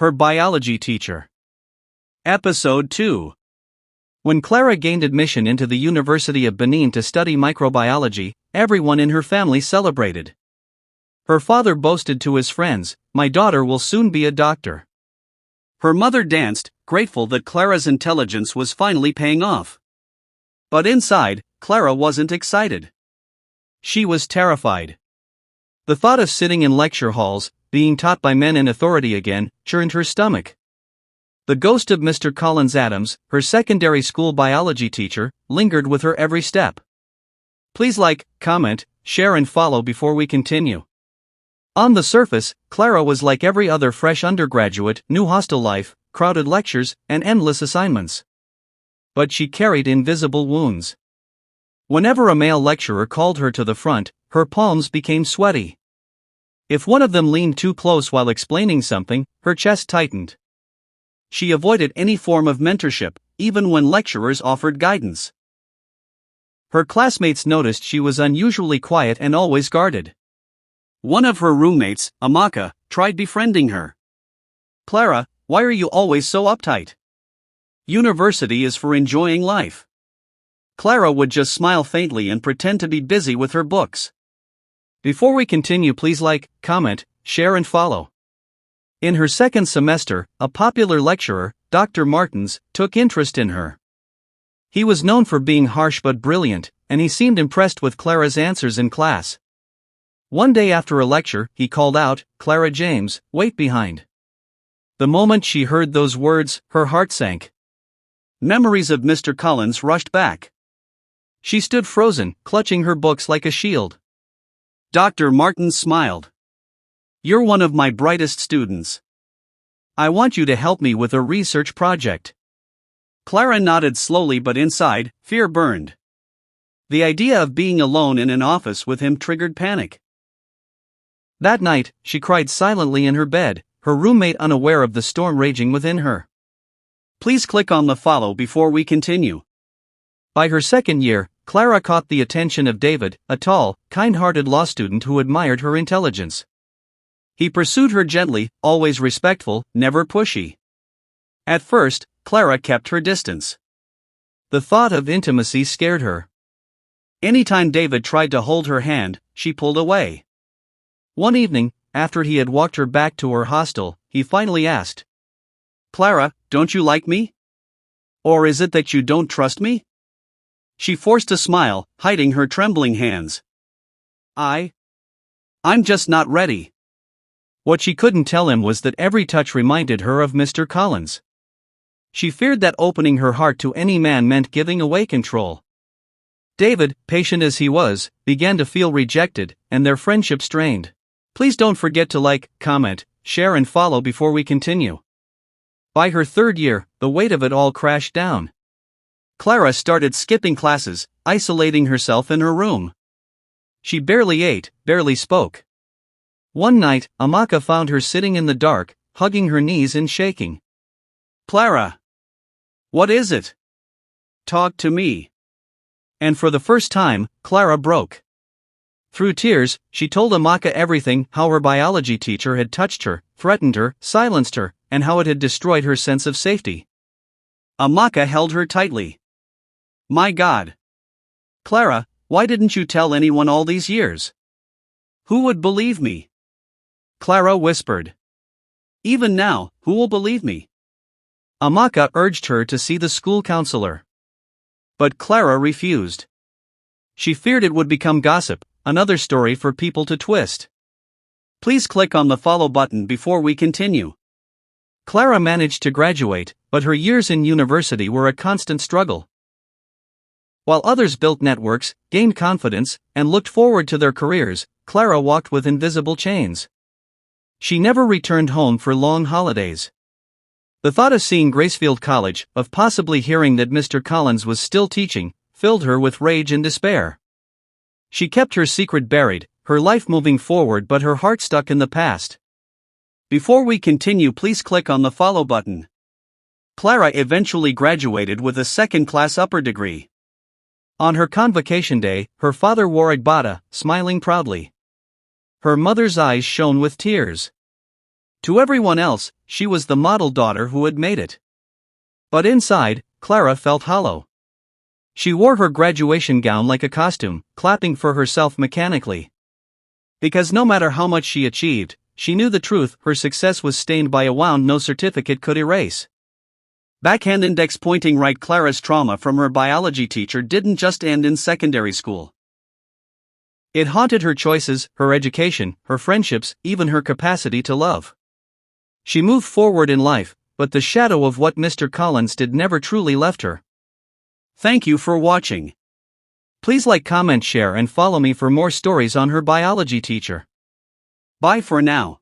Her biology teacher. Episode 2. When Clara gained admission into the University of Benin to study microbiology, everyone in her family celebrated. Her father boasted to his friends, "My daughter will soon be a doctor." Her mother danced, grateful that Clara's intelligence was finally paying off. But inside, Clara wasn't excited. She was terrified. The thought of sitting in lecture halls, being taught by men in authority again, churned her stomach. The ghost of Mr. Collins Adams, her secondary school biology teacher, lingered with her every step. Please like, comment, share and follow before we continue. On the surface, Clara was like every other fresh undergraduate, new hostel life, crowded lectures, and endless assignments. But she carried invisible wounds. Whenever a male lecturer called her to the front, her palms became sweaty. If one of them leaned too close while explaining something, her chest tightened. She avoided any form of mentorship, even when lecturers offered guidance. Her classmates noticed she was unusually quiet and always guarded. One of her roommates, Amaka, tried befriending her. "Clara, why are you always so uptight? University is for enjoying life." Clara would just smile faintly and pretend to be busy with her books. Before we continue, please like, comment, share and follow. In her second semester, a popular lecturer, Dr. Martins, took interest in her. He was known for being harsh but brilliant, and he seemed impressed with Clara's answers in class. One day after a lecture, he called out, "Clara James, wait behind." The moment she heard those words, her heart sank. Memories of Mr. Collins rushed back. She stood frozen, clutching her books like a shield. Dr. Martins smiled. "You're one of my brightest students. I want you to help me with a research project." Clara nodded slowly, but inside, fear burned. The idea of being alone in an office with him triggered panic. That night, she cried silently in her bed, her roommate unaware of the storm raging within her. Please click on the follow before we continue. By her second year, Clara caught the attention of David, a tall, kind-hearted law student who admired her intelligence. He pursued her gently, always respectful, never pushy. At first, Clara kept her distance. The thought of intimacy scared her. Anytime David tried to hold her hand, she pulled away. One evening, after he had walked her back to her hostel, he finally asked, "Clara, don't you like me? Or is it that you don't trust me?" She forced a smile, hiding her trembling hands. I'm just not ready." What she couldn't tell him was that every touch reminded her of Mr. Collins. She feared that opening her heart to any man meant giving away control. David, patient as he was, began to feel rejected, and their friendship strained. Please don't forget to like, comment, share and follow before we continue. By her third year, the weight of it all crashed down. Clara started skipping classes, isolating herself in her room. She barely ate, barely spoke. One night, Amaka found her sitting in the dark, hugging her knees and shaking. "Clara! What is it? Talk to me." And for the first time, Clara broke. Through tears, she told Amaka everything, how her biology teacher had touched her, threatened her, silenced her, and how it had destroyed her sense of safety. Amaka held her tightly. "My God! Clara, why didn't you tell anyone all these years? Who would believe me?" Clara whispered. "Even now, who will believe me?" Amaka urged her to see the school counselor. But Clara refused. She feared it would become gossip, another story for people to twist. Please click on the follow button before we continue. Clara managed to graduate, but her years in university were a constant struggle. While others built networks, gained confidence, and looked forward to their careers, Clara walked with invisible chains. She never returned home for long holidays. The thought of seeing Gracefield College, of possibly hearing that Mr. Collins was still teaching, filled her with rage and despair. She kept her secret buried, her life moving forward but her heart stuck in the past. Before we continue, please click on the follow button. Clara eventually graduated with a second-class upper degree. On her convocation day, her father wore a bata, smiling proudly. Her mother's eyes shone with tears. To everyone else, she was the model daughter who had made it. But inside, Clara felt hollow. She wore her graduation gown like a costume, clapping for herself mechanically. Because no matter how much she achieved, she knew the truth: her success was stained by a wound no certificate could erase. Backhand index pointing right. Clara's trauma from her biology teacher didn't just end in secondary school. It haunted her choices, her education, her friendships, even her capacity to love. She moved forward in life, but the shadow of what Mr. Collins did never truly left her. Thank you for watching. Please like, comment, share, and follow me for more stories on her biology teacher. Bye for now.